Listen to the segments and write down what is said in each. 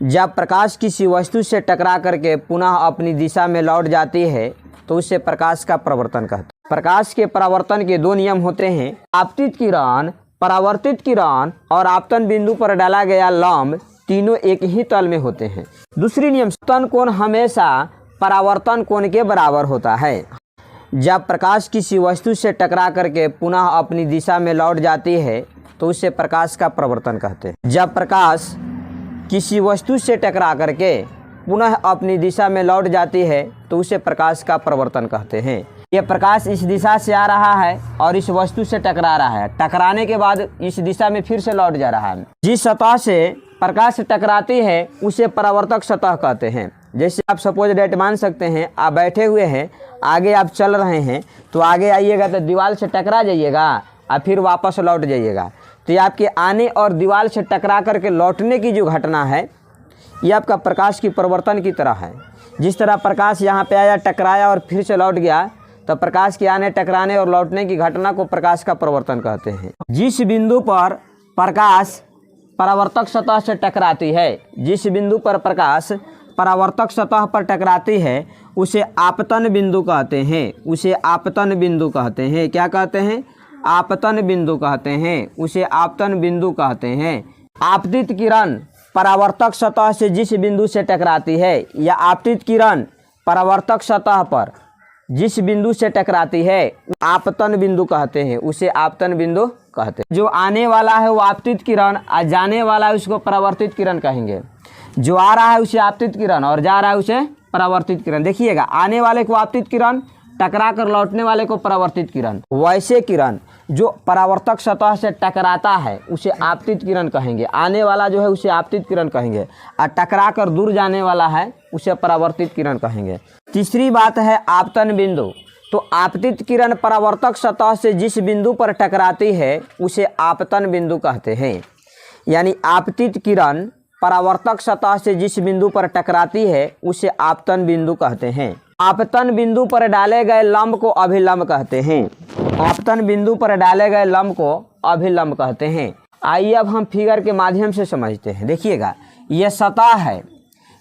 जब प्रकाश किसी वस्तु से टकरा करके पुनः अपनी दिशा में लौट जाती है तो उसे प्रकाश का प्रवर्तन कहते हैं। प्रकाश के परावर्तन के दो नियम होते हैं। आपतित किरण, परावर्तित किरण और आपतन बिंदु पर डाला गया लंब तीनों एक ही तल में होते हैं। दूसरी नियम, आपतन कोण हमेशा परावर्तन कोण के बराबर होता है। जब प्रकाश किसी वस्तु से टकरा करके पुनः अपनी दिशा में लौट जाती है तो उसे प्रकाश का प्रवर्तन कहते हैं। जब प्रकाश किसी वस्तु से टकरा करके पुनः अपनी दिशा में लौट जाती है तो उसे प्रकाश का प्रवर्तन कहते हैं। यह प्रकाश इस दिशा से आ रहा है और इस वस्तु से टकरा रहा है, टकराने के बाद इस दिशा में फिर से लौट जा रहा है। जिस सतह से प्रकाश से टकराती है उसे परावर्तक सतह कहते हैं। जैसे आप सपोज डेट मान सकते हैं, आप बैठे हुए हैं, आगे आप चल रहे हैं तो आगे आइएगा तो दीवार से टकरा जाइएगा और फिर वापस लौट जाइएगा। तो ये आपके आने और दीवार से टकरा करके लौटने की जो घटना है ये आपका प्रकाश की परिवर्तन की तरह है। जिस तरह प्रकाश यहाँ पे आया, टकराया और फिर से लौट गया, तो प्रकाश के आने, टकराने और लौटने की घटना को प्रकाश का परिवर्तन कहते हैं। जिस बिंदु पर प्रकाश परावर्तक सतह से टकराती है, जिस बिंदु पर प्रकाश परावर्तक सतह पर टकराती है उसे आपतन बिंदु कहते हैं। उसे आपतन बिंदु कहते हैं। क्या कहते हैं? आपतन बिंदु कहते हैं। उसे आपतन बिंदु कहते हैं। आपतित किरण परावर्तक सतह से जिस बिंदु से टकराती है या आपतित किरण परावर्तक सतह पर जिस बिंदु से टकराती है आपतन बिंदु कहते हैं। उसे आपतन बिंदु कहते हैं। जो आने वाला है वो आपतित किरण और जाने वाला है उसको परावर्तित किरण कहेंगे। जो आ रहा है उसे आपतित किरण और जा रहा है उसे परावर्तित किरण। देखिएगा, आने वाले को आपतित किरण, टकरा कर लौटने वाले को परावर्तित किरण। वैसे किरण जो परावर्तक सतह से टकराता है उसे आपतित किरण कहेंगे। आने वाला जो है उसे आपतित किरण कहेंगे और टकरा कर दूर जाने वाला है उसे परावर्तित किरण कहेंगे। तीसरी बात है आपतन बिंदु। तो आपतित किरण परावर्तक सतह से जिस बिंदु पर टकराती है उसे आपतन बिंदु कहते हैं। यानी आपतित किरण परावर्तक सतह से जिस बिंदु पर टकराती है उसे आपतन बिंदु कहते हैं। आपतन बिंदु पर डाले गए लंब को अभिलंब कहते हैं। आपतन बिंदु पर डाले गए लंब को अभिलंब कहते हैं। आइए अब हम फिगर के माध्यम से समझते हैं। देखिएगा, यह सतह है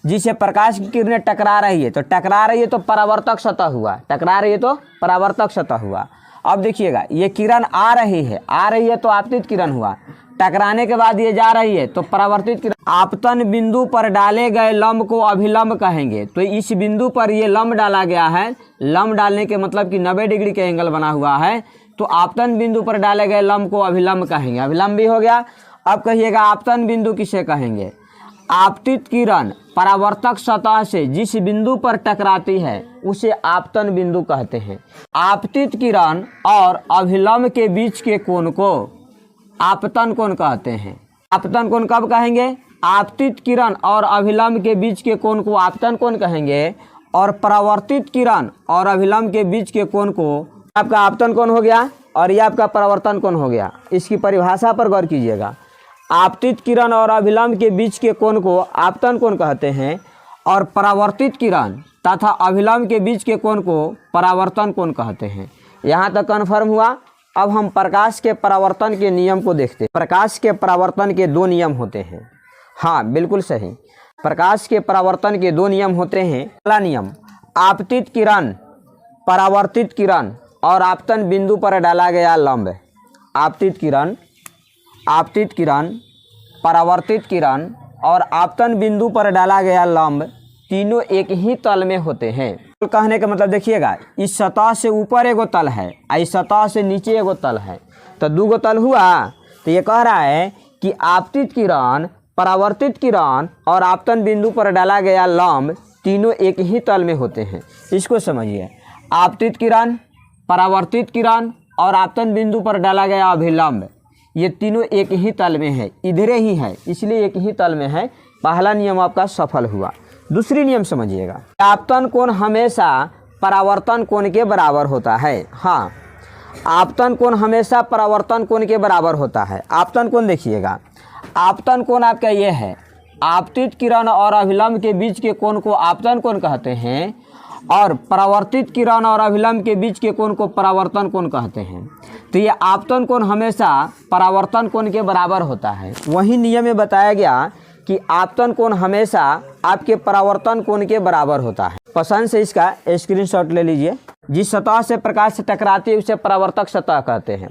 जिसे प्रकाश की किरणें टकरा रही है, तो टकरा रही है तो परावर्तक सतह हुआ, टकरा रही है तो परावर्तक सतह हुआ। अब देखिएगा, ये किरण आ रही है तो आपतित किरण हुआ, टकराने के बाद ये जा रही है तो परावर्तित किरण। आपतन बिंदु पर डाले गए लंब को अभिलंब कहेंगे। तो इस बिंदु पर ये लंब डाला गया है, लंब डालने के मतलब कि 90 डिग्री के एंगल बना हुआ है, तो आपतन बिंदु पर डाले गए लंब को अभिलंब कहेंगे। अभिलंब भी हो गया। अब कहिएगा आपतन बिंदु किसे कहेंगे? आपतित किरण परावर्तक सतह से जिस बिंदु पर टकराती है उसे आपतन बिंदु कहते हैं। आपतित किरण और अभिलंब के बीच के कोण को आपतन कोण कहते हैं। आपतन कोण कब कहेंगे? आपतित किरण और अभिलंब के बीच के कोण को आपतन कोण कहेंगे और परावर्तित किरण और अभिलंब के बीच के कोण को आपका आपतन कोण हो गया और यह आपका परावर्तन कोण हो गया। इसकी परिभाषा पर गौर कीजिएगा। आपतित किरण और अभिलंब के बीच के कोण को आपतन कोण कहते हैं और परावर्तित किरण तथा अभिलंब के बीच के कोण को परावर्तन कोण कहते हैं। यहाँ तक कन्फर्म हुआ। अब हम प्रकाश के परावर्तन के नियम को देखते हैं। प्रकाश के परावर्तन के दो नियम होते हैं। हाँ, बिल्कुल सही। प्रकाश के परावर्तन के दो नियम होते हैं। पहला नियम, आपतित किरण, परावर्तित किरण और आपतन बिंदु पर डाला गया लंब। आपतित किरण, परावर्तित किरण और आपतन बिंदु पर डाला गया लंब तीनों एक ही तल में होते हैं। कहने का मतलब देखिएगा, इस सतह से ऊपर एगो तल है और इस सतह से नीचे एगो तल है, तो दूगो तल हुआ। तो ये कह रहा है कि आपतित किरण, परावर्तित किरण और आपतन बिंदु पर डाला गया लंब तीनों एक ही तल में होते हैं। इसको समझिए, आपतित किरण, परावर्तित किरण और आपतन बिंदु पर डाला गया अभिलंब ये तीनों एक ही तल में है, इधरे ही है, इसलिए एक ही तल में है। पहला नियम आपका सफल हुआ। दूसरी नियम समझिएगा, आपतन कोण हमेशा परावर्तन कोण के बराबर होता है। हाँ, आपतन कोण हमेशा परावर्तन कोण के बराबर होता है। आपतन कोण देखिएगा, आपतन कोण आपका ये है, आपतित किरण और अभिलंब के बीच के कोण को आपतन कोण कहते हैं और परावर्तित किरण और अभिलंब के बीच के कोण को परावर्तन कोण कहते हैं। तो ये आपतन कोण हमेशा परावर्तन कोण के बराबर होता है। वही नियम में बताया गया कि आपतन कोण हमेशा आपके परावर्तन कोण के बराबर होता है। पसंद से इसका स्क्रीनशॉट ले लीजिए। जिस सतह से प्रकाश से टकराती है उसे परावर्तक सतह कहते हैं।